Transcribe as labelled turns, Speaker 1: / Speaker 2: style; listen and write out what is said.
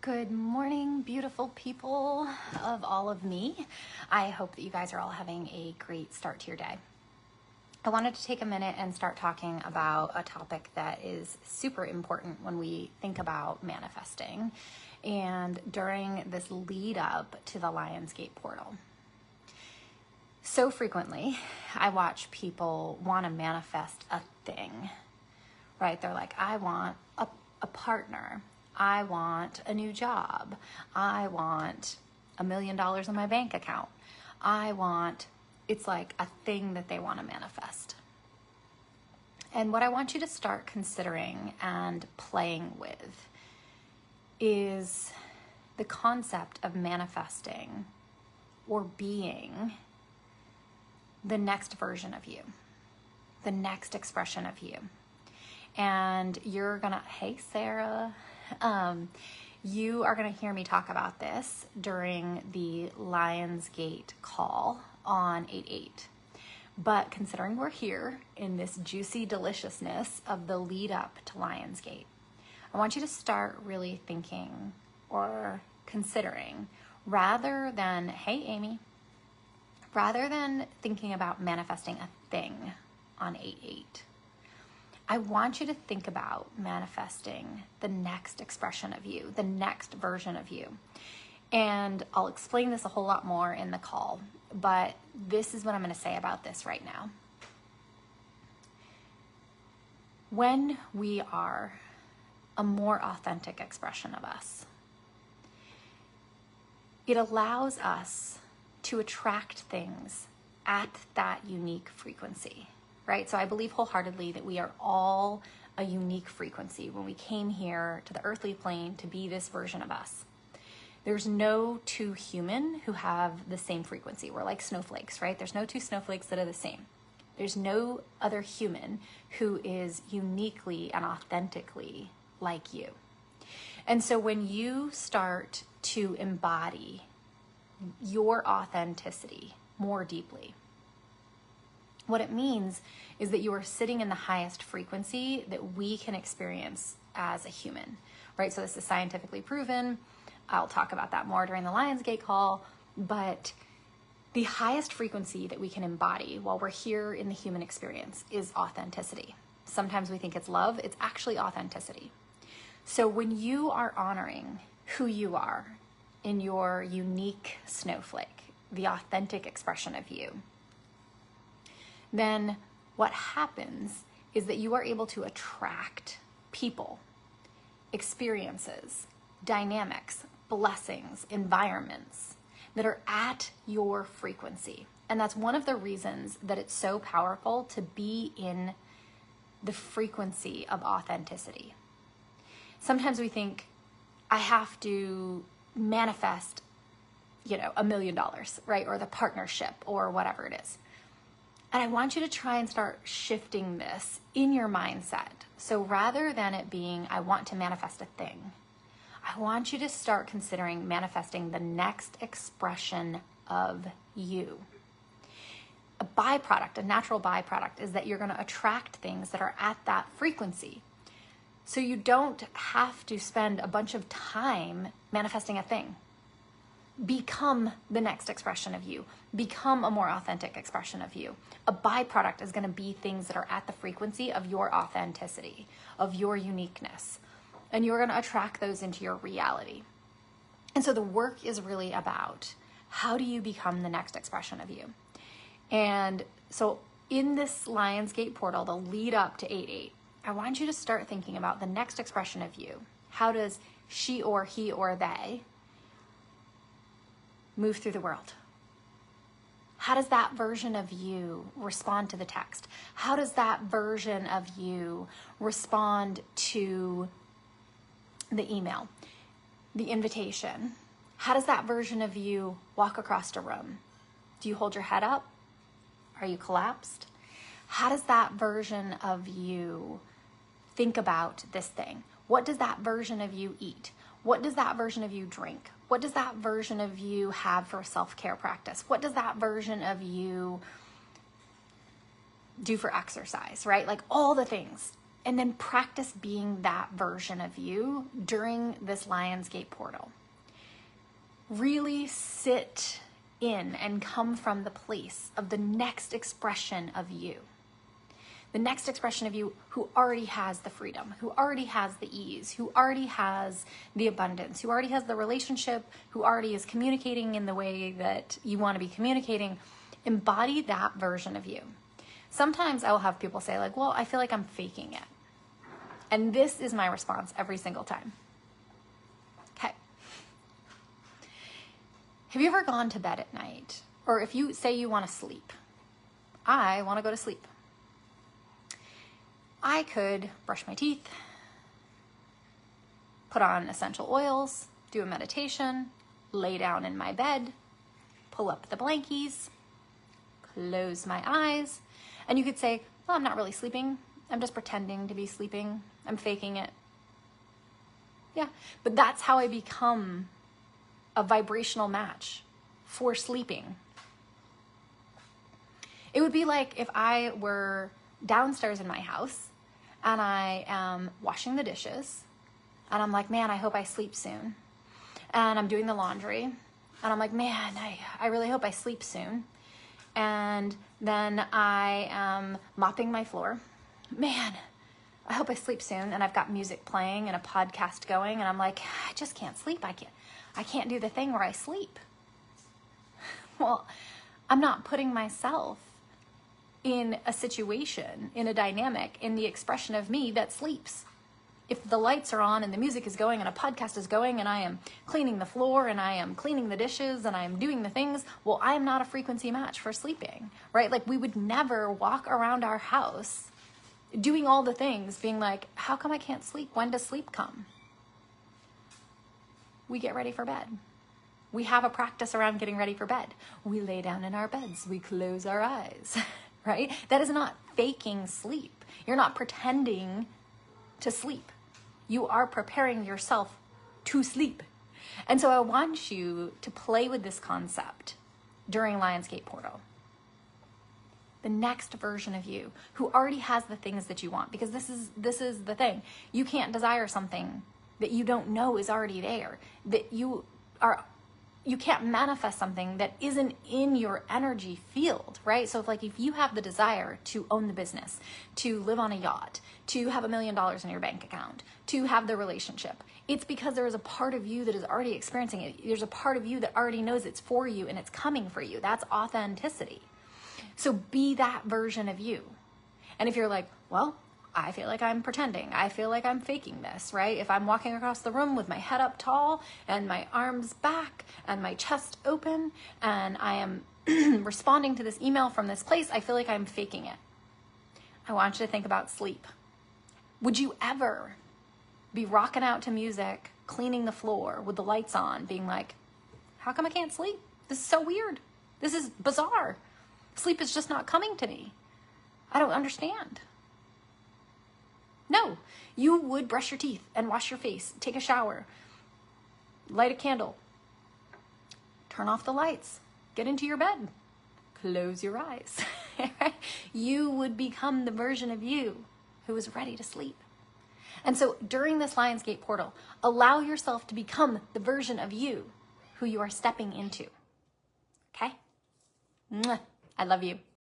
Speaker 1: Good morning, beautiful people of all of me. I hope that you guys are all having a great start to your day. I wanted to take a minute and start talking about a topic that is super important when we think about manifesting and during this lead up to the Lionsgate portal. So frequently, I watch people want to manifest a thing, right? They're like, I want a partner. I want a new job. I want $1 million in my bank account. It's like a thing that they want to manifest. And what I want you to start considering and playing with is the concept of manifesting or being the next version of you, the next expression of you. And you're gonna, hey Sarah, you are gonna hear me talk about this during the Lionsgate call on 8/8. But considering we're here in this juicy deliciousness of the lead up to Lionsgate, I want you to start really thinking or considering, rather than, hey Amy, rather than thinking about manifesting a thing on 8/8, I want you to think about manifesting the next expression of you, the next version of you. And I'll explain this a whole lot more in the call, but this is what I'm going to say about this right now. When we are a more authentic expression of us, it allows us to attract things at that unique frequency. Right? So I believe wholeheartedly that we are all a unique frequency when we came here to the earthly plane to be this version of us. There's no two human who have the same frequency. We're like snowflakes, right? There's no two snowflakes that are the same. There's no other human who is uniquely and authentically like you. And so when you start to embody your authenticity more deeply, what it means is that you are sitting in the highest frequency that we can experience as a human, right? So this is scientifically proven. I'll talk about that more during the Lionsgate call, but the highest frequency that we can embody while we're here in the human experience is authenticity. Sometimes we think it's love. It's actually authenticity. So when you are honoring who you are in your unique snowflake, the authentic expression of you, then what happens is that you are able to attract people, experiences, dynamics, blessings, environments that are at your frequency. And that's one of the reasons that it's so powerful to be in the frequency of authenticity. Sometimes we think, I have to manifest, $1 million, right? Or the partnership or whatever it is. And I want you to try and start shifting this in your mindset. So rather than it being, I want to manifest a thing, I want you to start considering manifesting the next expression of you. A byproduct, a natural byproduct, is that you're going to attract things that are at that frequency. So you don't have to spend a bunch of time manifesting a thing. Become the next expression of you. Become a more authentic expression of you. A byproduct is going to be things that are at the frequency of your authenticity, of your uniqueness. And you're going to attract those into your reality. And so the work is really about, how do you become the next expression of you? And so in this Lionsgate portal, the lead up to 8/8, I want you to start thinking about the next expression of you. How does she or he or they move through the world? How does that version of you respond to the text? How does that version of you respond to the email, the invitation? How does that version of you walk across a room? Do you hold your head up? Are you collapsed? How does that version of you think about this thing? What does that version of you eat? What does that version of you drink? What does that version of you have for self-care practice? What does that version of you do for exercise, right? Like all the things. And then practice being that version of you during this Lionsgate portal. Really sit in and come from the place of the next expression of you. The next expression of you who already has the freedom, who already has the ease, who already has the abundance, who already has the relationship, who already is communicating in the way that you want to be communicating. Embody that version of you. Sometimes I'll have people say like, well, I feel like I'm faking it. And this is my response every single time. Okay. Have you ever gone to bed at night? Or if you say you want to sleep, I want to go to sleep. I could brush my teeth, put on essential oils, do a meditation, lay down in my bed, pull up the blankies, close my eyes, and you could say, well, I'm not really sleeping. I'm just pretending to be sleeping. I'm faking it. Yeah, but that's how I become a vibrational match for sleeping. It would be like if I were downstairs in my house and I am washing the dishes and I'm like, man, I hope I sleep soon. And I'm doing the laundry and I'm like, man, I really hope I sleep soon. And then I am mopping my floor. Man, I hope I sleep soon. And I've got music playing and a podcast going and I'm like, I just can't sleep. I can't do the thing where I sleep. Well, I'm not putting myself in a situation, in a dynamic, in the expression of me that sleeps. If the lights are on and the music is going and a podcast is going and I am cleaning the floor and I am cleaning the dishes and I am doing the things, well, I am not a frequency match for sleeping, right? Like we would never walk around our house doing all the things being like, how come I can't sleep? When does sleep come? We get ready for bed. We have a practice around getting ready for bed. We lay down in our beds. We close our eyes, right? That is not faking sleep. You're not pretending to sleep. You are preparing yourself to sleep. And so I want you to play with this concept during Lionsgate Portal. The next version of you who already has the things that you want, because this is the thing. You can't desire something that you don't know is already there, that you can't manifest something that isn't in your energy field, right? So if you have the desire to own the business, to live on a yacht, to have $1 million in your bank account, to have the relationship, it's because there is a part of you that is already experiencing it. There's a part of you that already knows it's for you and it's coming for you. That's authenticity. So be that version of you. And if you're like, well, I feel like I'm pretending. I feel like I'm faking this, right? If I'm walking across the room with my head up tall and my arms back and my chest open and I am responding to this email from this place, I feel like I'm faking it. I want you to think about sleep. Would you ever be rocking out to music, cleaning the floor with the lights on, being like, how come I can't sleep? This is so weird. This is bizarre. Sleep is just not coming to me. I don't understand. No, you would brush your teeth and wash your face, take a shower, light a candle, turn off the lights, get into your bed, close your eyes. You would become the version of you who is ready to sleep. And so during this Lionsgate Portal, allow yourself to become the version of you who you are stepping into. Okay? I love you.